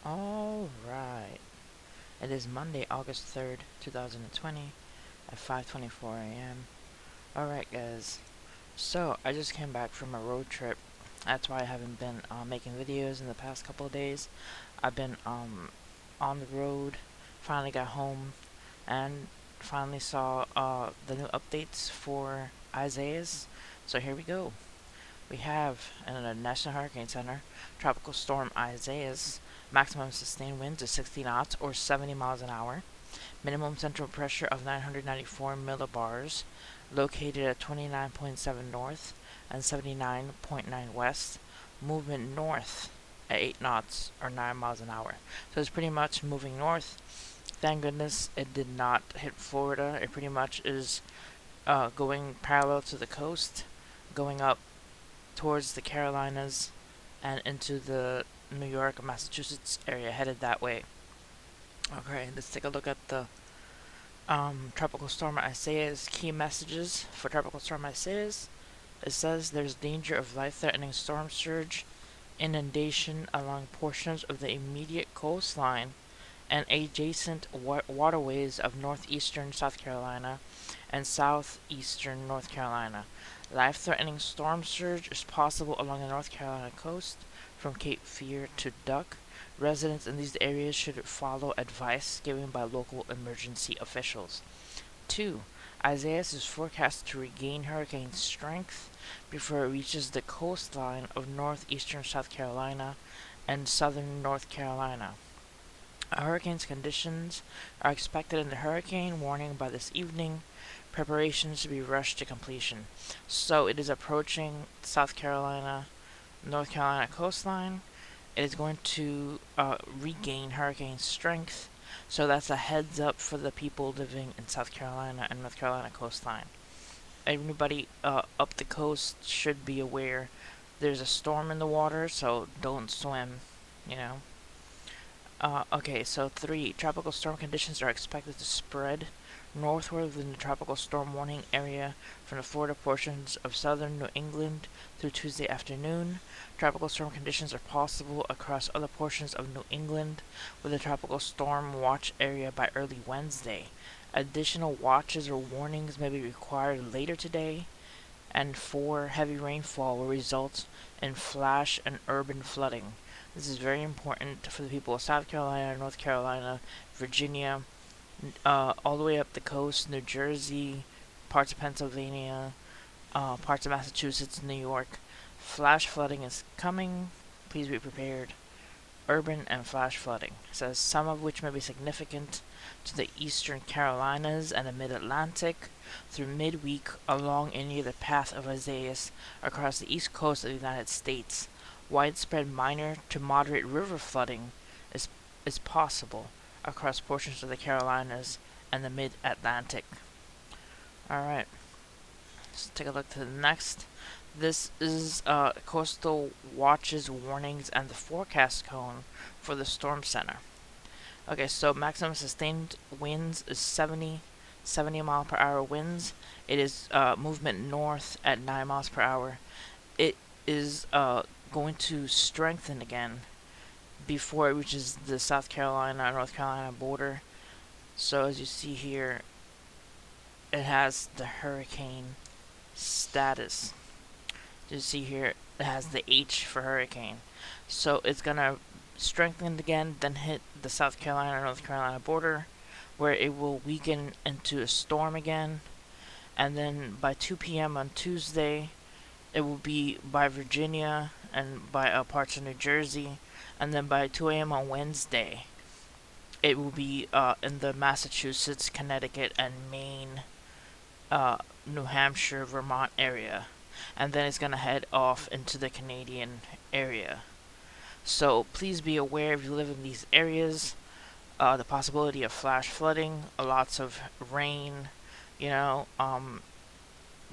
Alright, it is Monday, August 3rd, 2020 at 5:24 a.m. Alright guys, so I just came back from a road trip. That's why I haven't been making videos in the past couple of days. I've been on the road, finally got home, and finally saw the new updates for Isaias. So here we go. We have in the National Hurricane Center, Tropical Storm Isaias. Maximum sustained winds is 60 knots or 70 miles an hour. Minimum central pressure of 994 millibars. Located at 29.7 north and 79.9 west. Movement north at 8 knots or 9 miles an hour. So it's pretty much moving north. Thank goodness it did not hit Florida. It pretty much is going parallel to the coast, going up towards the Carolinas and into the New York, Massachusetts area, headed that way. Okay, let's take a look at the Tropical Storm Isaias key messages for Tropical Storm Isaias. It says there's danger of life-threatening storm surge, inundation along portions of the immediate coastline and adjacent waterways of northeastern South Carolina and southeastern North Carolina. Life-threatening storm surge is possible along the North Carolina coast from Cape Fear to Duck. Residents in these areas should follow advice given by local emergency officials. 2. Isaias is forecast to regain hurricane strength before it reaches the coastline of northeastern South Carolina and southern North Carolina. Hurricane's conditions are expected in the hurricane warning by this evening. Preparations to be rushed to completion. So it is approaching South Carolina, North Carolina coastline. It is going to regain hurricane strength. So that's a heads up for the people living in South Carolina and North Carolina coastline. Everybody up the coast should be aware there's a storm in the water, so don't swim, you know. Okay, so 3. Tropical storm conditions are expected to spread northward within the tropical storm warning area from the Florida portions of southern New England through Tuesday afternoon. Tropical storm conditions are possible across other portions of New England with a tropical storm watch area by early Wednesday. Additional watches or warnings may be required later today. And 4. Heavy rainfall will result in flash and urban flooding. This is very important for the people of South Carolina, North Carolina, Virginia, all the way up the coast, New Jersey, parts of Pennsylvania, parts of Massachusetts, New York. Flash flooding is coming. Please be prepared. Urban and flash flooding. It says some of which may be significant to the eastern Carolinas and the mid-Atlantic through midweek along and near the path of Isaias across the east coast of the United States. Widespread minor to moderate river flooding is possible across portions of the Carolinas and the mid-Atlantic. Alright, let's take a look to the next. This is coastal watches, warnings, and the forecast cone for the storm center. Okay, so maximum sustained winds is 70 mile per hour winds. It is movement north at 9 miles per hour. It is going to strengthen again before it reaches the South Carolina North Carolina border. So as you see here, it has the hurricane status. You see here, it has the H for hurricane. So it's gonna strengthen again, then hit the South Carolina North Carolina border, where it will weaken into a storm again. And then by 2 p.m. on Tuesday, it will be by Virginia and by parts of New Jersey. And then by 2 a.m. on Wednesday, it will be in the Massachusetts, Connecticut, and Maine, New Hampshire, Vermont area. And then it's going to head off into the Canadian area. So please be aware if you live in these areas, the possibility of flash flooding, lots of rain,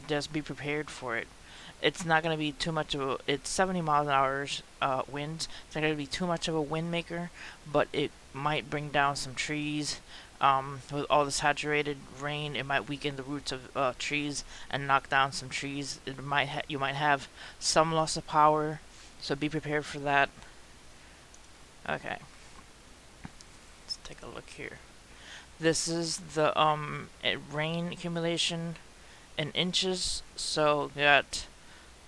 just be prepared for it. It's not going to be too much of it's 70 miles an hour winds. It's not going to be too much of a wind maker, but it might bring down some trees. With all the saturated rain, it might weaken the roots of trees and knock down some trees. You might have some loss of power, so be prepared for that. Okay. take a look here. This is the rain accumulation in inches. So we got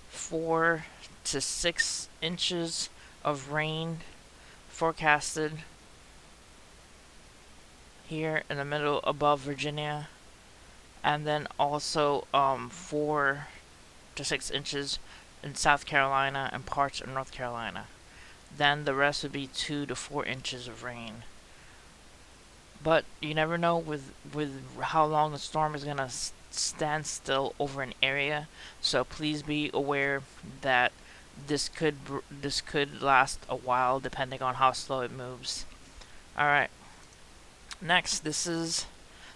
4 to 6 inches of rain forecasted here in the middle above Virginia, and then also 4 to 6 inches in South Carolina and parts of North Carolina. Then the rest would be 2 to 4 inches of rain. But you never know with how long the storm is gonna stand still over an area. So please be aware that this could last a while depending on how slow it moves. All right. Next, this is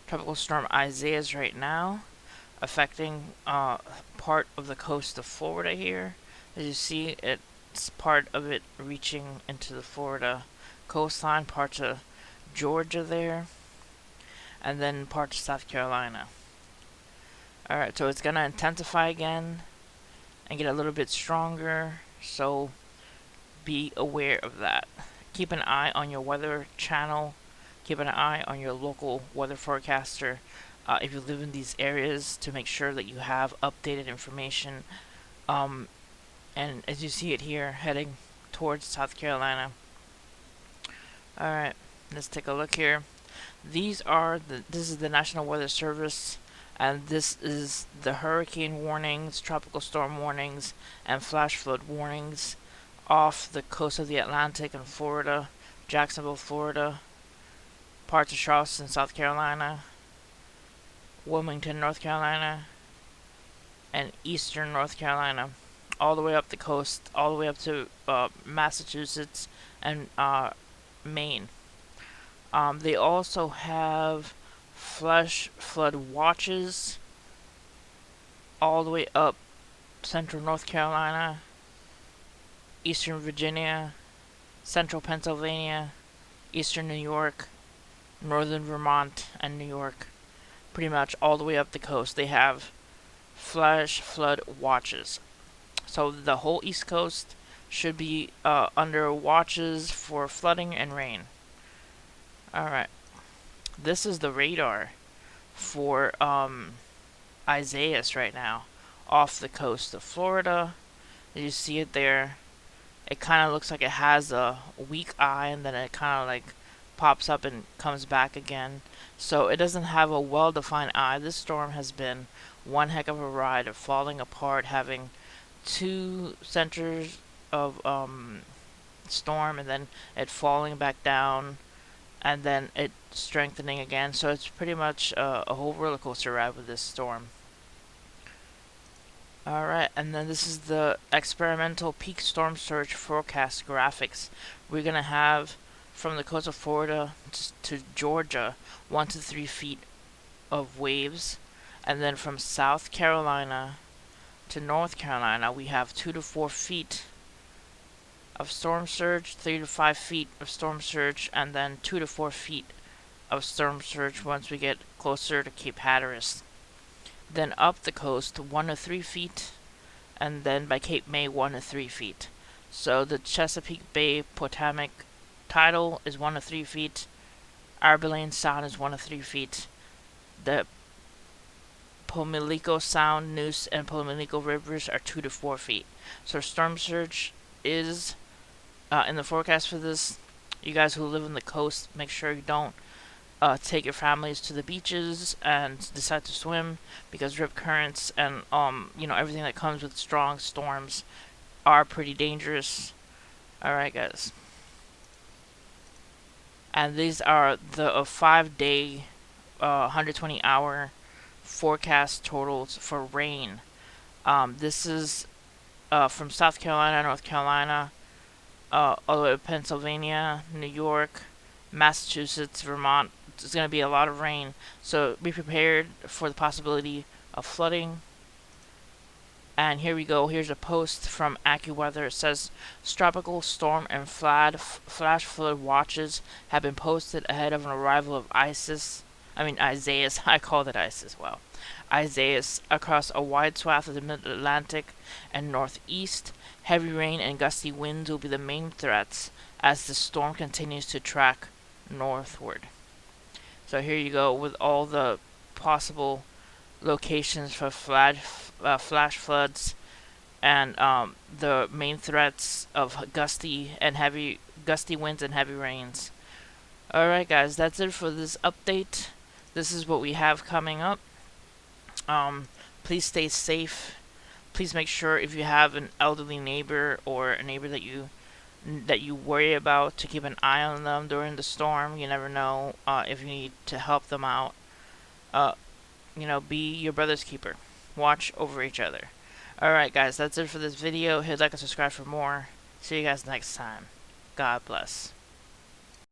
Tropical Storm Isaias right now, affecting part of the coast of Florida here. As you see, it's part of it reaching into the Florida coastline, parts of Georgia there, and then parts of South Carolina. Alright, so it's going to intensify again and get a little bit stronger, so be aware of that. Keep an eye on your weather channel. Keep an eye on your local weather forecaster if you live in these areas to make sure that you have updated information. And as you see it here, heading towards South Carolina. Alright, let's take a look here. This is the National Weather Service, and this is the hurricane warnings, tropical storm warnings, and flash flood warnings off the coast of the Atlantic in Florida, Jacksonville, Florida, parts of Charleston, South Carolina, Wilmington, North Carolina, and eastern North Carolina, all the way up the coast, all the way up to Massachusetts and Maine. They also have flash flood watches all the way up central North Carolina, eastern Virginia, central Pennsylvania, eastern New York, northern Vermont, and New York. Pretty much all the way up the coast, they have flash flood watches. So the whole East Coast should be under watches for flooding and rain. Alright. This is the radar for Isaias right now off the coast of Florida. You see it there. It kind of looks like it has a weak eye, and then it kind of like pops up and comes back again. So it doesn't have a well-defined eye. This storm has been one heck of a ride of falling apart, having 2 centers of storm, and then it falling back down, and then it strengthening again. So it's pretty much a whole roller coaster ride with this storm. Alright, and then this is the experimental peak storm surge forecast graphics. We're going to have from the coast of Florida to Georgia 1 to 3 feet of waves, and then from South Carolina to North Carolina we have 2 to 4 feet of storm surge, 3 to 5 feet of storm surge, and then 2 to 4 feet of storm surge once we get closer to Cape Hatteras. Then up the coast 1 to 3 feet, and then by Cape May 1 to 3 feet. So the Chesapeake Bay Potomac tidal is 1 to 3 feet. Abilene Sound is 1 to 3 feet. The Pamlico Sound, Neuse, and Pamlico rivers are 2 to 4 feet. So storm surge is in the forecast for this. You guys who live on the coast, make sure you don't take your families to the beaches and decide to swim, because rip currents and everything that comes with strong storms are pretty dangerous. Alright guys, and these are the 5-day 120 hour forecast totals for rain. This is from South Carolina, North Carolina, all the way to Pennsylvania, New York, Massachusetts, Vermont. It's going to be a lot of rain, so be prepared for the possibility of flooding. And here we go. Here's a post from AccuWeather. It says tropical storm and flash flood watches have been posted ahead of an arrival of Isaias. I called it Isis. Wow. Isaias across a wide swath of the Mid-Atlantic and Northeast. Heavy rain and gusty winds will be the main threats as the storm continues to track northward. So here you go with all the possible locations for flash floods and the main threats of gusty winds and heavy rains. Alright guys, that's it for this update. This is what we have coming up. Please stay safe. Please make sure if you have an elderly neighbor or a neighbor that you worry about, to keep an eye on them during the storm. You never know if you need to help them out. Be your brother's keeper. Watch over each other. Alright guys, that's it for this video. Hit like and subscribe for more. See you guys next time. God bless.